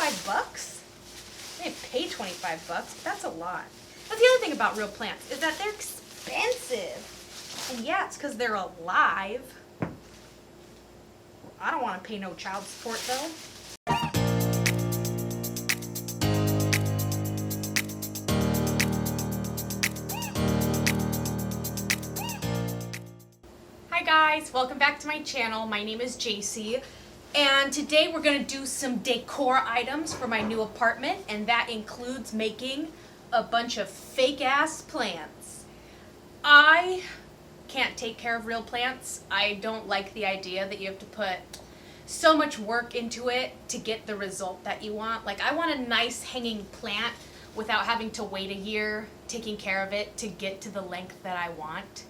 25 bucks? They pay 25 bucks, but that's a lot. That's the other thing about real plants, is that they're expensive. And yeah, it's because they're alive. I don't want to pay no child support though. Hi guys, welcome back to my channel. My name is Jacy, and today we're going to do some decor items for my new apartment, and that includes making a bunch of fake ass plants. I can't take care of real plants. I don't like the idea that you have to put so much work into it to get the result that you want. Like, I want a nice hanging plant without having to wait a year taking care of it to get to the length that I want.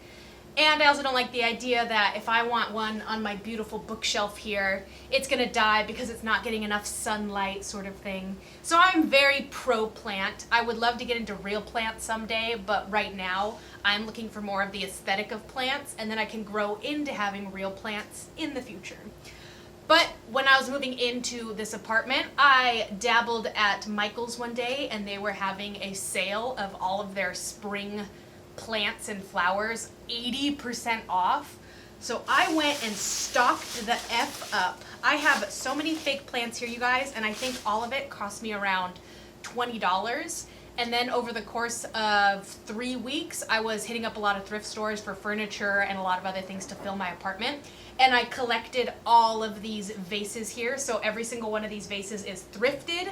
And I also don't like the idea that if I want one on my beautiful bookshelf here, it's gonna die because it's not getting enough sunlight, sort of thing. So I'm very pro plant. I would love to get into real plants someday, but right now I'm looking for more of the aesthetic of plants, and then I can grow into having real plants in the future. But when I was moving into this apartment, I dabbled at Michael's one day, and they were having a sale of all of their spring plants and flowers 80% off. So I went and stocked the F up. I have so many fake plants here, you guys, and I think all of it cost me around $20. And then over the course of 3 weeks, I was hitting up a lot of thrift stores for furniture and a lot of other things to fill my apartment. And I collected all of these vases here. So every single one of these vases is thrifted,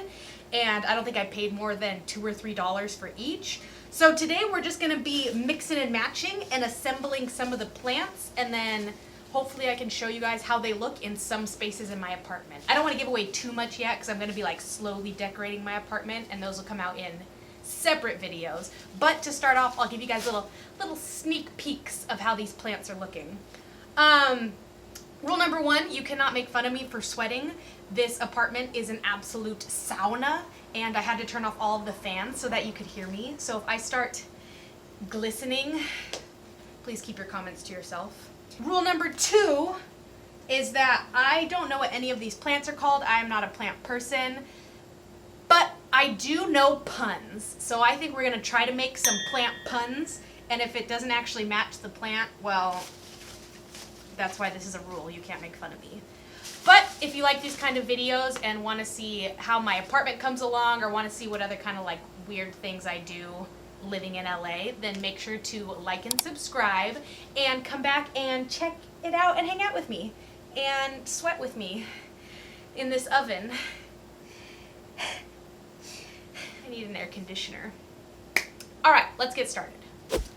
and I don't think I paid more than $2 or $3 for each. So today we're just gonna be mixing and matching and assembling some of the plants, and then hopefully I can show you guys how they look in some spaces in my apartment. I don't wanna give away too much yet because I'm gonna be like slowly decorating my apartment, and those will come out in separate videos. But to start off, I'll give you guys little sneak peeks of how these plants are looking. Rule number one, you cannot make fun of me for sweating. This apartment is an absolute sauna, and I had to turn off all of the fans so that you could hear me. So if I start glistening, please keep your comments to yourself. Rule number two is that I don't know what any of these plants are called. I am not a plant person, but I do know puns. So I think we're gonna try to make some plant puns, and if it doesn't actually match the plant, well, that's why this is a rule. You can't make fun of me. But if you like these kind of videos and want to see how my apartment comes along, or want to see what other kind of like weird things I do living in LA, then make sure to like and subscribe, and come back and check it out and hang out with me and sweat with me in this oven. I need an air conditioner. All right, let's get started.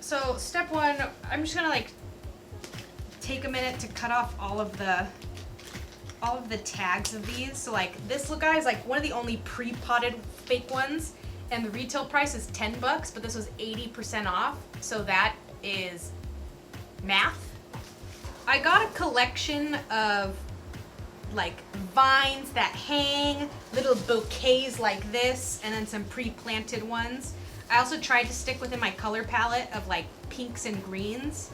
So step one, I'm just gonna like take a minute to cut off all of the tags of these. So like this little guy is like one of the only pre-potted fake ones, and the retail price is 10 bucks, but this was 80% off, so that is math. I got a collection of like vines that hang, little bouquets like this, and then some pre-planted ones. I also tried to stick within my color palette of like pinks and greens.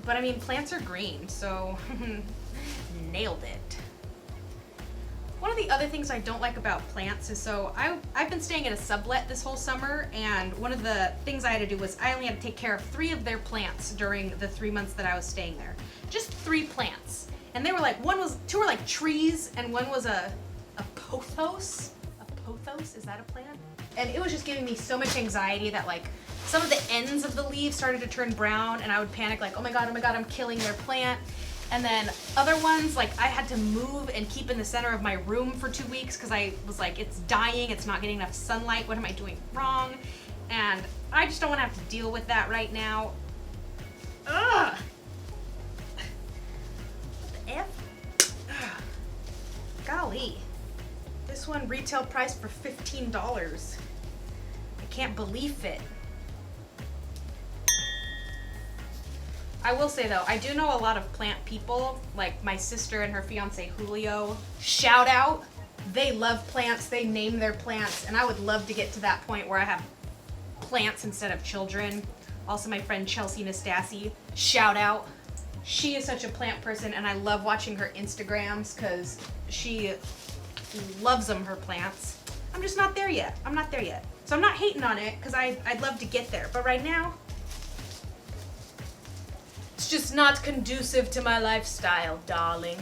But I mean, plants are green, so nailed it. One of the other things I don't like about plants is, so I've been staying at a sublet this whole summer, and one of the things I had to do was I only had to take care of 3 of their plants during the 3 months that I was staying there. Just 3 plants. And they were like, 2 were like trees, and one was a pothos. A pothos, is that a plant? And it was just giving me so much anxiety that like some of the ends of the leaves started to turn brown, and I would panic like, oh my god, I'm killing their plant. And then other ones, like I had to move and keep in the center of my room for 2 weeks because I was like, it's dying, it's not getting enough sunlight, what am I doing wrong? And I just don't want to have to deal with that right now. Ugh! What the F? Ugh. Golly. This one retail price for $15. I can't believe it. I will say though, I do know a lot of plant people, like my sister and her fiance Julio. Shout out. They love plants, they name their plants, and I would love to get to that point where I have plants instead of children. Also my friend Chelsea Nastasi, shout out. She is such a plant person, and I love watching her Instagrams because she loves them, her plants. I'm just not there yet. I'm not there yet. So I'm not hating on it because I'd love to get there. But right now, it's just not conducive to my lifestyle, darling.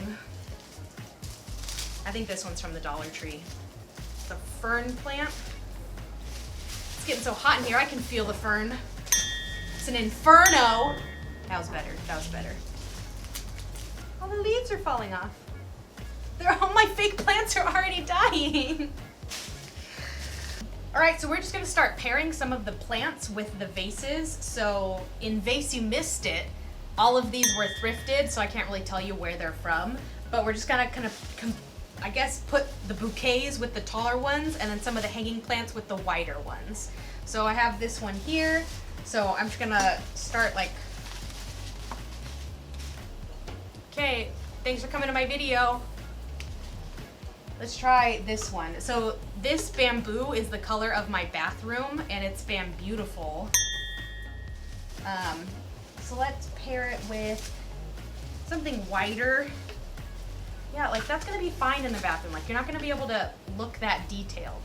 I think this one's from the Dollar Tree. It's a fern plant. It's getting so hot in here, I can feel the fern. It's an inferno. That was better, that was better. All the leaves are falling off. All my fake plants are already dying. All right, so we're just gonna start pairing some of the plants with the vases. So in Vase You Missed It, all of these were thrifted, so I can't really tell you where they're from, but we're just gonna kind of, I guess, put the bouquets with the taller ones and then some of the hanging plants with the wider ones. So I have this one here, so I'm just gonna start like, okay, thanks for coming to my video. Let's try this one. So this bamboo is the color of my bathroom and it's beautiful. So let's pair it with something whiter. Yeah, like that's gonna be fine in the bathroom. Like you're not gonna be able to look that detailed.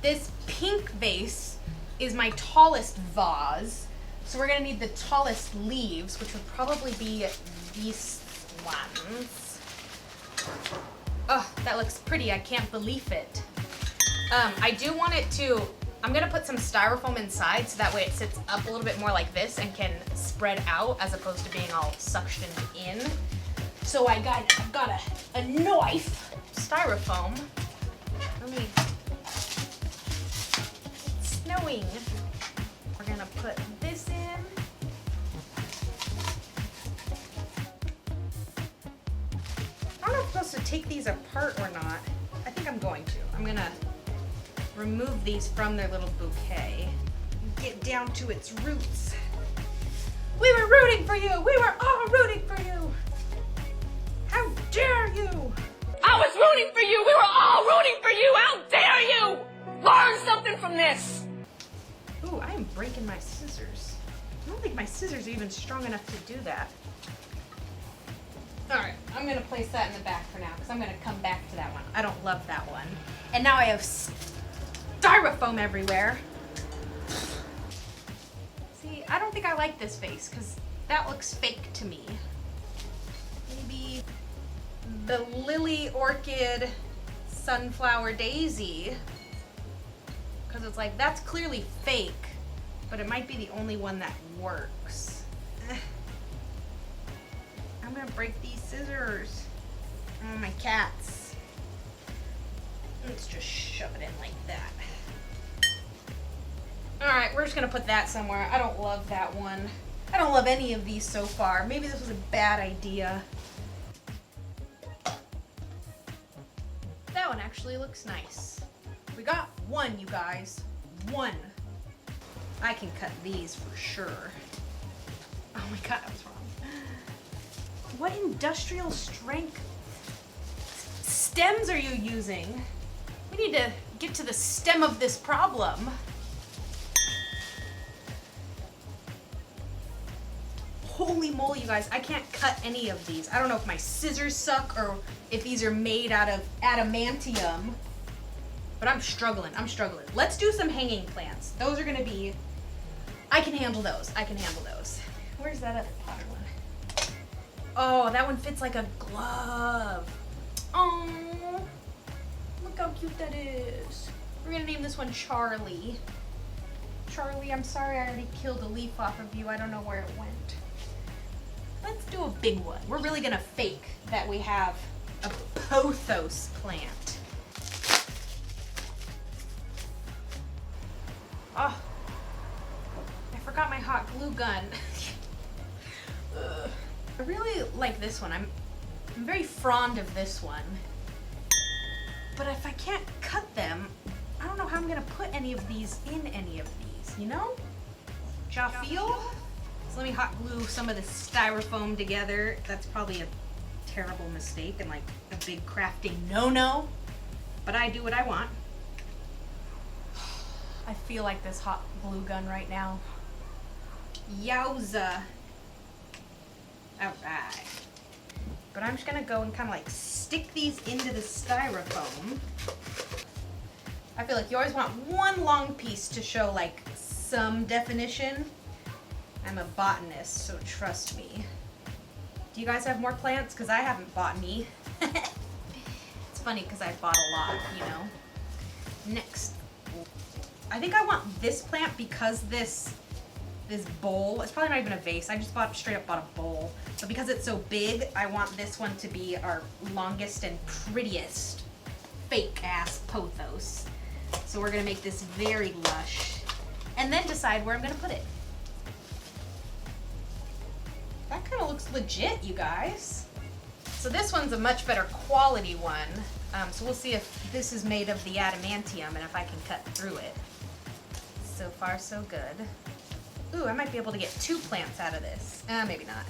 This pink vase is my tallest vase. So we're gonna need the tallest leaves, which would probably be these ones. Oh, that looks pretty, I can't believe it. I do want it to, I'm gonna put some styrofoam inside so that way it sits up a little bit more like this and can spread out as opposed to being all suctioned in. So I've got a knife, styrofoam. It's snowing. We're gonna put this in. I don't know if I'm supposed to take these apart or not. I think I'm going to. I'm gonna remove these from their little bouquet and get down to its roots. We were rooting for you! We were all rooting for you! How dare you! I was rooting for you! We were all rooting for you! How dare you! Learn something from this! Ooh, I am breaking my scissors. I don't think my scissors are even strong enough to do that. Alright, I'm gonna place that in the back for now because I'm gonna come back to that one. I don't love that one. And now I have styrofoam everywhere. See, I don't think I like this vase because that looks fake to me. Maybe the lily orchid sunflower daisy, because it's like that's clearly fake, but it might be the only one that works. I'm gonna break these scissors. Oh, my cats. Let's just shove it in like that. Alright, we're just gonna put that somewhere. I don't love that one. I don't love any of these so far. Maybe this was a bad idea. That one actually looks nice. We got one, you guys. One. I can cut these for sure. Oh my god, I was wrong. What industrial strength stems are you using? We need to get to the stem of this problem. Holy moly, you guys, I can't cut any of these. I don't know if my scissors suck or if these are made out of adamantium, but I'm struggling, Let's do some hanging plants. Those are gonna be, I can handle those, Where's that other potter one? Oh, that one fits like a glove. Oh, look how cute that is. We're gonna name this one Charlie. Charlie, I'm sorry I already killed a leaf off of you. I don't know where it went. Let's do a big one. We're really gonna fake that we have a pothos plant. Oh, I forgot my hot glue gun. I really like this one. I'm very fond of this one. But if I can't cut them, I don't know how I'm gonna put any of these in any of these, you know? Ja feel? So let me hot glue some of the styrofoam together. That's probably a terrible mistake and like a big crafting no-no. But I do what I want. I feel like this hot glue gun right now. Yowza. Alright. But I'm just gonna go and kind of like stick these into the styrofoam. I feel like you always want one long piece to show like some definition. I'm a botanist, so trust me. Do you guys have more plants? Because I haven't bought any. It's funny because I bought a lot, you know. Next, I think I want this plant because this bowl, it's probably not even a vase, I just straight up bought a bowl. But because it's so big, I want this one to be our longest and prettiest fake ass pothos. So we're gonna make this very lush and then decide where I'm gonna put it. That kind of looks legit, you guys. So this one's a much better quality one. So we'll see if this is made of the adamantium and if I can cut through it. So far, so good. Ooh, I might be able to get 2 plants out of this. Maybe not.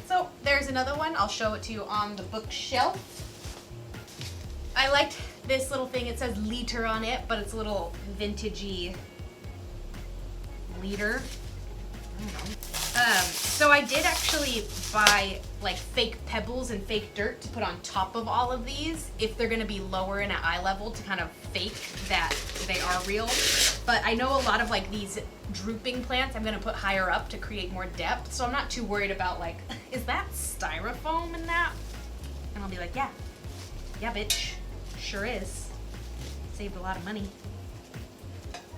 So there's another one. I'll show it to you on the bookshelf. I liked this little thing. It says liter on it, but it's a little vintagey liter. I don't know. So I did actually buy like fake pebbles and fake dirt to put on top of all of these if they're gonna be lower in at eye level to kind of fake that they are real. But I know a lot of like these drooping plants I'm gonna put higher up to create more depth, so I'm not too worried about like, is that styrofoam in that? And I'll be like, yeah, bitch, sure is. Saved a lot of money.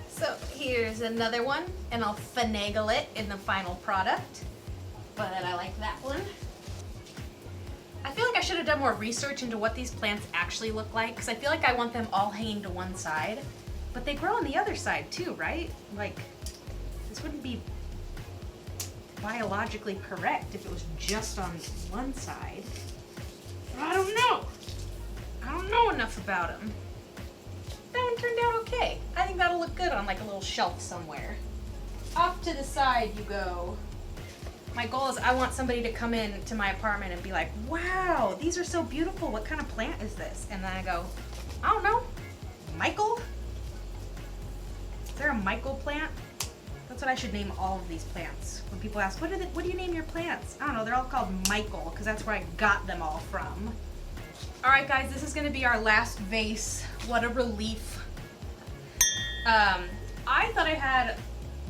So here's another one, and I'll finagle it in the final product, but I like that one. I feel like I should have done more research into what these plants actually look like, because I feel like I want them all hanging to one side, but they grow on the other side too, right? Like, this wouldn't be biologically correct if it was just on one side. I don't know. I don't know enough about them. That one turned out okay. I think that'll look good on like a little shelf somewhere. Off to the side you go. My goal is I want somebody to come in to my apartment and be like, wow, these are so beautiful. What kind of plant is this? And then I go, I don't know, Michael? Is there a Michael plant? That's what I should name all of these plants. When people ask, what do you name your plants? I don't know, they're all called Michael because that's where I got them all from. All right, guys, this is gonna be our last vase. What a relief. I thought I had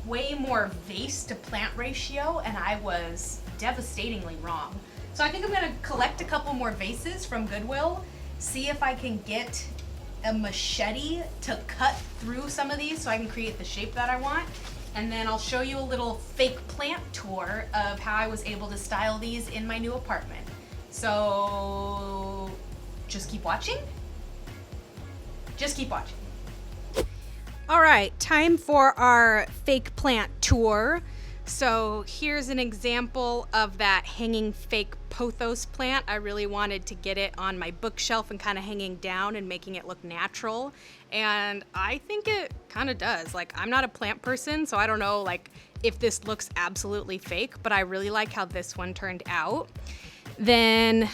way more vase to plant ratio, and I was devastatingly wrong. So I think I'm gonna collect a couple more vases from Goodwill, see if I can get a machete to cut through some of these so I can create the shape that I want. And then I'll show you a little fake plant tour of how I was able to style these in my new apartment. So just keep watching. Just keep watching. All right, time for our fake plant tour. So here's an example of that hanging fake pothos plant. I really wanted to get it on my bookshelf and kind of hanging down and making it look natural. And I think it kind of does. Like, I'm not a plant person, so I don't know like if this looks absolutely fake, but I really like how this one turned out. Then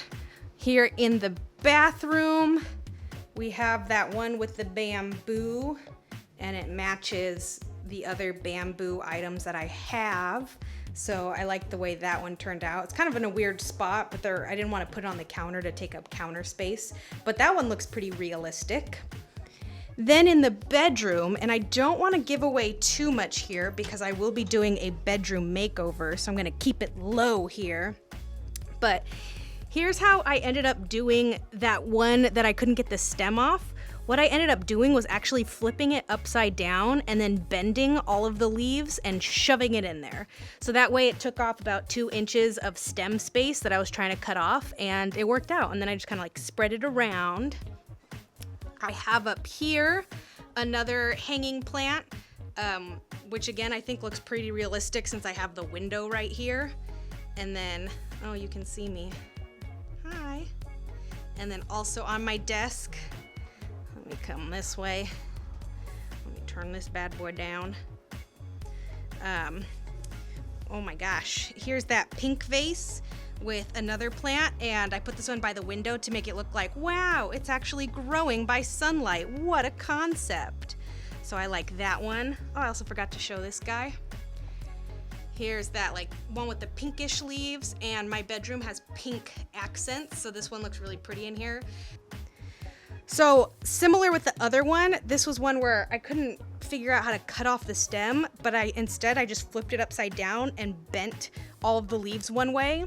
here in the bathroom, we have that one with the bamboo, and it matches the other bamboo items that I have. So I like the way that one turned out. It's kind of in a weird spot, but I didn't want to put it on the counter to take up counter space, but that one looks pretty realistic. Then in the bedroom, and I don't want to give away too much here because I will be doing a bedroom makeover, so I'm gonna keep it low here. But here's how I ended up doing that one that I couldn't get the stem off. What I ended up doing was actually flipping it upside down and then bending all of the leaves and shoving it in there. So that way it took off about 2 inches of stem space that I was trying to cut off, and it worked out. And then I just kind of like spread it around. I have up here another hanging plant, which again I think looks pretty realistic since I have the window right here. And then, oh, you can see me. Hi. And then also on my desk, let me come this way. Let me turn this bad boy down. Oh my gosh, here's that pink vase with another plant, and I put this one by the window to make it look like, wow, it's actually growing by sunlight. What a concept. So I like that one. Oh, I also forgot to show this guy. Here's that like one with the pinkish leaves, and my bedroom has pink accents, so this one looks really pretty in here. So similar with the other one, this was one where I couldn't figure out how to cut off the stem, but instead I just flipped it upside down and bent all of the leaves one way.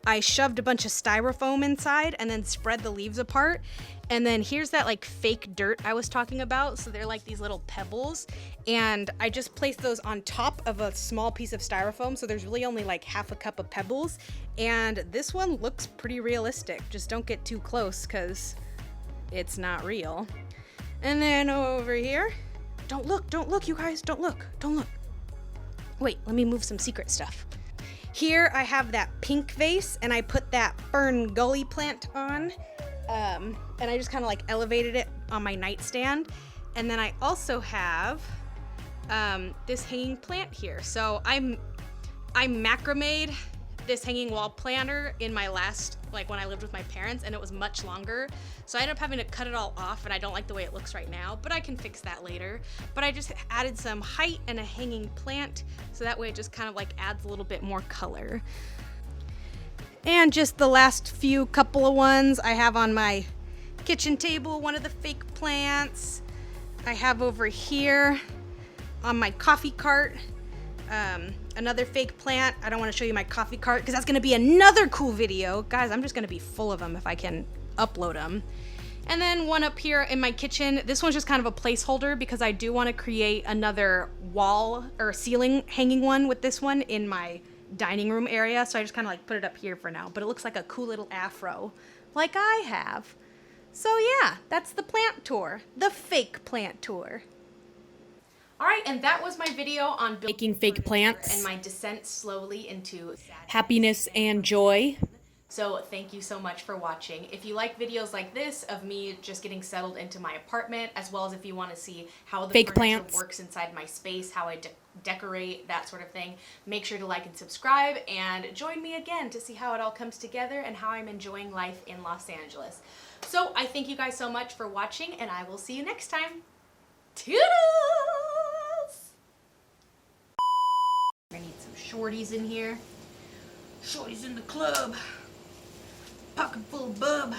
I shoved a bunch of styrofoam inside and then spread the leaves apart. And then here's that like fake dirt I was talking about. So they're like these little pebbles. And I just placed those on top of a small piece of styrofoam. So there's really only like half a cup of pebbles. And this one looks pretty realistic. Just don't get too close because it's not real. And then over here, don't look, you guys, don't look. Wait, let me move some secret stuff. Here I have that pink vase, and I put that fern gully plant on, and I just kind of like elevated it on my nightstand. And then I also have this hanging plant here. So I macrameed this hanging wall planter in my last, like when I lived with my parents, and it was much longer. So I ended up having to cut it all off, and I don't like the way it looks right now, but I can fix that later. But I just added some height and a hanging plant, so that way it just kind of like adds a little bit more color. And just the last few couple of ones I have on my kitchen table, one of the fake plants. I have over here on my coffee cart, another fake plant. I don't want to show you my coffee cart because that's going to be another cool video. Guys, I'm just going to be full of them if I can upload them. And then one up here in my kitchen. This one's just kind of a placeholder because I do want to create another wall or ceiling hanging one with this one in my dining room area. So I just kind of like put it up here for now. But it looks like a cool little afro like I have. So yeah, that's the plant tour. The fake plant tour. All right, and that was my video on making fake plants and my descent slowly into happiness and joy. So thank you so much for watching. If you like videos like this of me just getting settled into my apartment, as well as if you want to see how the fake furniture works inside my space, how I decorate, that sort of thing, make sure to like and subscribe and join me again to see how it all comes together and how I'm enjoying life in Los Angeles. So I thank you guys so much for watching, and I will see you next time. Toodles! I need some shorties in here. Shorties in the club. Pocket full of bub.